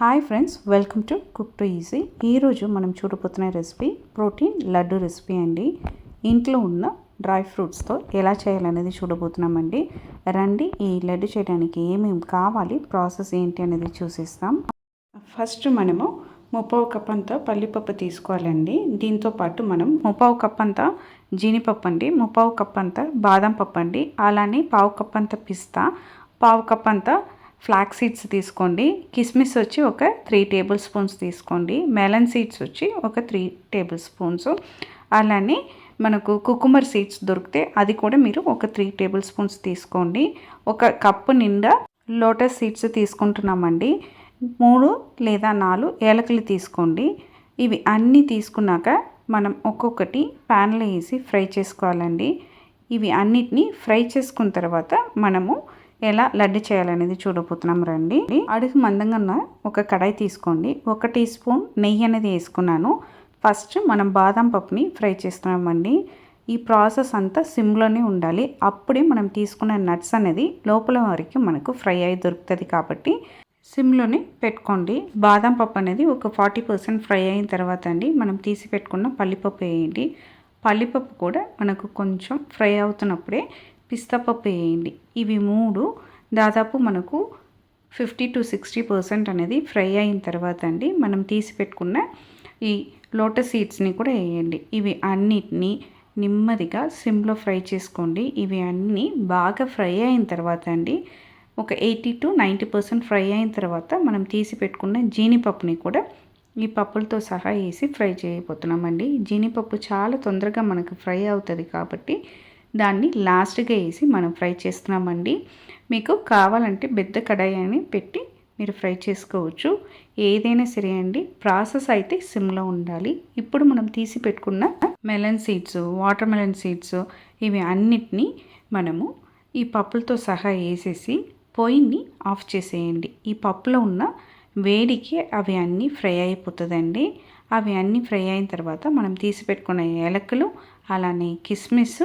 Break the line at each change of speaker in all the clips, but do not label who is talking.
Hi friends, welcome to cook to easy. ఈరోజు మనం చూడబోతున్న recipe protein laddu recipe అండి. ఇంట్లో ఉన్న డ్రై ఫ్రూట్స్తో ఎలా చేయాలనేది చూడబోతున్నామండి. రండి, ఈ లడ్డు చేయడానికి ఏమేమి కావాలి, ప్రాసెస్ ఏంటి అనేది చూసేస్తాం. ఫస్ట్ మనము 3/4 కప్ అంతా పల్లిపప్పు తీసుకోవాలండి. దీంతోపాటు మనం 3/4 కప్ అంతా జీడిపప్పు అండి, 3/4 కప్ అంతా బాదం పప్పు అండి, అలానే 1/4 కప్ అంతా పిస్తా, 1/4 కప్ అంతా ఫ్లాక్ సీడ్స్ తీసుకోండి. కిస్మిస్ వచ్చి ఒక 3 టేబుల్ స్పూన్స్ తీసుకోండి. మెలన్ సీడ్స్ వచ్చి ఒక 3 టేబుల్ స్పూన్స్. అలానే మనకు కుకుమర్ సీడ్స్ దొరికితే అది కూడా మీరు ఒక 3 టేబుల్ స్పూన్స్ తీసుకోండి. ఒక కప్పు నిండా లోటస్ సీడ్స్ తీసుకుంటున్నామండి. 3 లేదా 4 ఏలకులు తీసుకోండి. ఇవి అన్నీ తీసుకున్నాక మనం ఒక్కొక్కటి ప్యాన్లో వేసి ఫ్రై చేసుకోవాలండి. ఇవి అన్నిటినీ ఫ్రై చేసుకున్న తర్వాత మనము ఎలా లడ్డు చేయాలనేది చూడబోతున్నాం. రండి, అడుగు మందంగా ఉన్న ఒక కడాయి తీసుకోండి. 1 టీ స్పూన్ నెయ్యి అనేది వేసుకున్నాను. ఫస్ట్ మనం బాదం పప్పుని ఫ్రై చేస్తున్నామండి. ఈ ప్రాసెస్ అంతా సిమ్లోనే ఉండాలి. అప్పుడే మనం తీసుకున్న నట్స్ అనేది లోపల వరకు మనకు ఫ్రై అయి దొరుకుతుంది. కాబట్టి సిమ్లోనే పెట్టుకోండి. బాదం పప్పు అనేది ఒక 40% ఫ్రై అయిన తర్వాత అండి మనం తీసి పెట్టుకున్న పల్లిపప్పు వేయండి. పల్లిపప్పు కూడా మనకు కొంచెం ఫ్రై అవుతున్నప్పుడే పిస్తా పప్పు వేయండి. ఇవి 3 దాదాపు మనకు 50 to 60% అనేది ఫ్రై అయిన తర్వాత అండి మనం తీసి పెట్టుకున్న ఈ లోటస్ సీడ్స్ని కూడా వేయండి. ఇవి అన్నిటినీ నెమ్మదిగా సిమ్లో ఫ్రై చేసుకోండి. ఇవి అన్నీ బాగా ఫ్రై అయిన తర్వాత అండి ఒక 80 to 90% ఫ్రై అయిన తర్వాత మనం తీసి పెట్టుకున్న జీడిపప్పుని కూడా ఈ పప్పులతో సహా వేసి ఫ్రై చేయబోతున్నామండి. జీడిపప్పు చాలా తొందరగా మనకు ఫ్రై అవుతుంది కాబట్టి దాన్ని లాస్ట్గా వేసి మనం ఫ్రై చేస్తున్నామండి. మీకు కావాలంటే పెద్ద కడాయి అని పెట్టి మీరు ఫ్రై చేసుకోవచ్చు. ఏదైనా సరే అండి, ప్రాసెస్ అయితే సిమ్లో ఉండాలి. ఇప్పుడు మనం తీసి పెట్టుకున్న melon seeds, water melon seeds ఇవి అన్నిటినీ మనము ఈ పప్పులతో సహా వేసేసి పొయ్యిని ఆఫ్ చేసేయండి. ఈ పప్పులో ఉన్న వేడికి అవి అన్నీ ఫ్రై అయిపోతుందండి. అవి అన్నీ ఫ్రై అయిన తర్వాత మనం తీసి పెట్టుకున్న ఏలకులు, అలానే కిస్మిస్,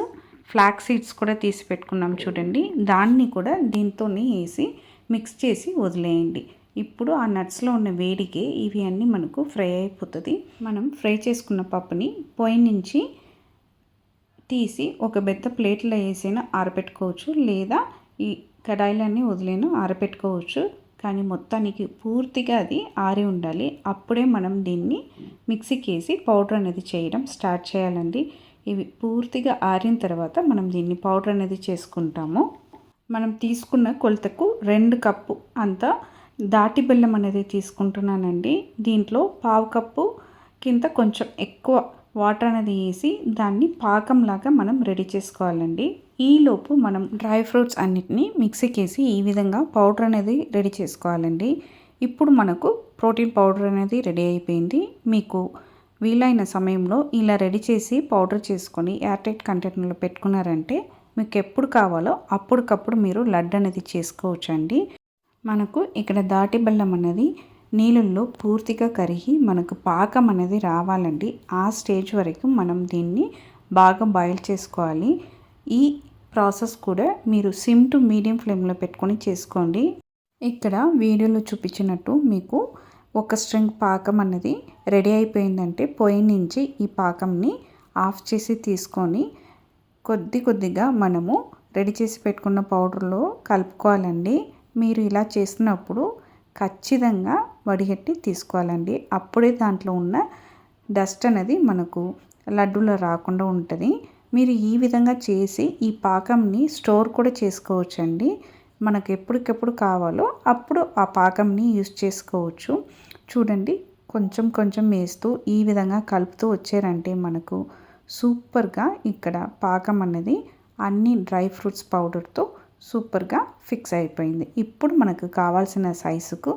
ఫ్లాక్ సీడ్స్ కూడా తీసి పెట్టుకున్నాం చూడండి. దాన్ని కూడా దీంతోనే వేసి మిక్స్ చేసి వదిలేయండి. ఇప్పుడు ఆ నట్స్లో ఉన్న వేడికి ఇవి అన్నీ మనకు ఫ్రై అయిపోతుంది. మనం ఫ్రై చేసుకున్న పప్పుని పొయ్యి నుంచి తీసి ఒక పెద్ద ప్లేట్లో వేసినా ఆరబెట్టుకోవచ్చు, లేదా ఈ కడాయిలన్నీ వదిలేను ఆరబెట్టుకోవచ్చు. కానీ మొత్తానికి పూర్తిగా అది ఆరి ఉండాలి. అప్పుడే మనం దీన్ని మిక్సీకి వేసి పౌడర్ అనేది చేయడం స్టార్ట్ చేయాలండి. ఇవి పూర్తిగా ఆరిన తర్వాత మనం దీన్ని పౌడర్ అనేది చేసుకుంటాము. మనం తీసుకున్న కొలతకు 2 కప్పు అంత దాటి బెల్లం అనేది తీసుకుంటున్నానండి. దీంట్లో 1/2 కప్పు కింద కొంచెం ఎక్కువ వాటర్ అనేది వేసి దాన్ని పాకంలాగా మనం రెడీ చేసుకోవాలండి. ఈలోపు మనం డ్రై ఫ్రూట్స్ అన్నిటినీ మిక్సీకి వేసి ఈ విధంగా పౌడర్ అనేది రెడీ చేసుకోవాలండి. ఇప్పుడు మనకు ప్రోటీన్ పౌడర్ అనేది రెడీ అయిపోయింది. మీకు వీలైన సమయంలో ఇలా రెడీ చేసి పౌడర్ చేసుకొని ఎయిర్టైట్ కంటైనర్లో పెట్టుకున్నారంటే మీకు ఎప్పుడు కావాలో అప్పటికప్పుడు మీరు లడ్డు అనేది చేసుకోవచ్చండి. మనకు ఇక్కడ దాటి బెల్లం అనేది నీళ్ళల్లో పూర్తిగా కరిగి మనకు పాకం అనేది రావాలండి. ఆ స్టేజ్ వరకు మనం దీన్ని బాగా బాయిల్ చేసుకోవాలి. ఈ ప్రాసెస్ కూడా మీరు సిమ్ టు మీడియం ఫ్లేమ్లో పెట్టుకొని చేసుకోండి. ఇక్కడ వీడియోలో చూపించినట్టు మీకు ఒక స్ట్రింగ్ పాకం అనేది రెడీ అయిపోయిందంటే పొయ్యి నుంచి ఈ పాకంని ఆఫ్ చేసి తీసుకొని కొద్దిగా మనము రెడీ చేసి పెట్టుకున్న పౌడర్లో కలుపుకోవాలండి. మీరు ఇలా చేసినప్పుడు ఖచ్చితంగా వడిగట్టి తీసుకోవాలండి. అప్పుడే దాంట్లో ఉన్న డస్ట్ అనేది మనకు లడ్డూలో రాకుండా ఉంటుంది. మీరు ఈ విధంగా చేసి ఈ పాకంని స్టోర్ కూడా చేసుకోవచ్చండి. మనకు ఎప్పటికెప్పుడు కావాలో అప్పుడు ఆ పాకంని యూజ్ చేసుకోవచ్చు. చూడండి, కొంచెం వేస్తూ ఈ విధంగా కలుపుతూ వచ్చారంటే మనకు సూపర్గా ఇక్కడ పాకం అనేది అన్ని డ్రై ఫ్రూట్స్ పౌడర్తో సూపర్గా ఫిక్స్ అయిపోయింది. ఇప్పుడు మనకు కావాల్సిన సైజుకు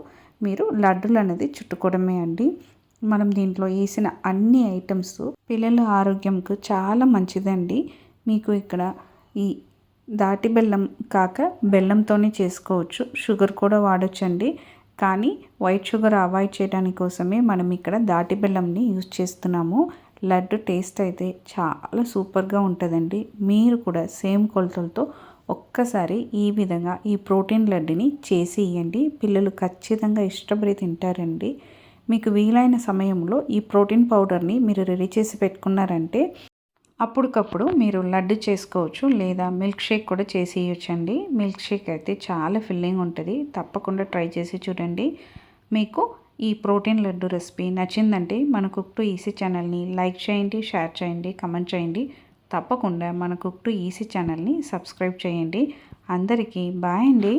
మీరు లడ్డూలు అనేది చుట్టుకోవడమే అండి. మనం దీంట్లో వేసిన అన్ని ఐటమ్స్ పిల్లల ఆరోగ్యంకు చాలా మంచిదండి. మీకు ఇక్కడ ఈ దాటి బెల్లం కాక బెల్లంతోనే చేసుకోవచ్చు, షుగర్ కూడా వాడొచ్చండి. కానీ వైట్ షుగర్ అవాయిడ్ చేయడానికి కోసమే మనం ఇక్కడ దాటి బెల్లంని యూజ్ చేస్తున్నాము. లడ్డు టేస్ట్ అయితే చాలా సూపర్గా ఉంటుందండి. మీరు కూడా సేమ్ కొలతలతో ఒక్కసారి ఈ విధంగా ఈ ప్రోటీన్ లడ్డుని చేసి ఇవ్వండి. పిల్లలు ఖచ్చితంగా ఇష్టపడి తింటారండి. మీకు వీలైన సమయంలో ఈ ప్రోటీన్ పౌడర్ని మీరు రెడీ చేసి పెట్టుకున్నారంటే అప్పటికప్పుడు మీరు లడ్డు చేసుకోవచ్చు, లేదా మిల్క్ షేక్ కూడా చేసి ఇవ్వచ్చండి. మిల్క్ షేక్ అయితే చాలా ఫిల్లింగ్ ఉంటుంది. తప్పకుండా ట్రై చేసి చూడండి. మీకు ఈ ప్రోటీన్ లడ్డు రెసిపీ నచ్చిందంటే మన కుక్ టు ఈజీ ఛానల్ని లైక్ చేయండి, షేర్ చేయండి, కమెంట్ చేయండి. తప్పకుండా మన కుక్ టు ఈజీ ఛానల్ని సబ్స్క్రైబ్ చేయండి. అందరికీ బాయ్ అండి.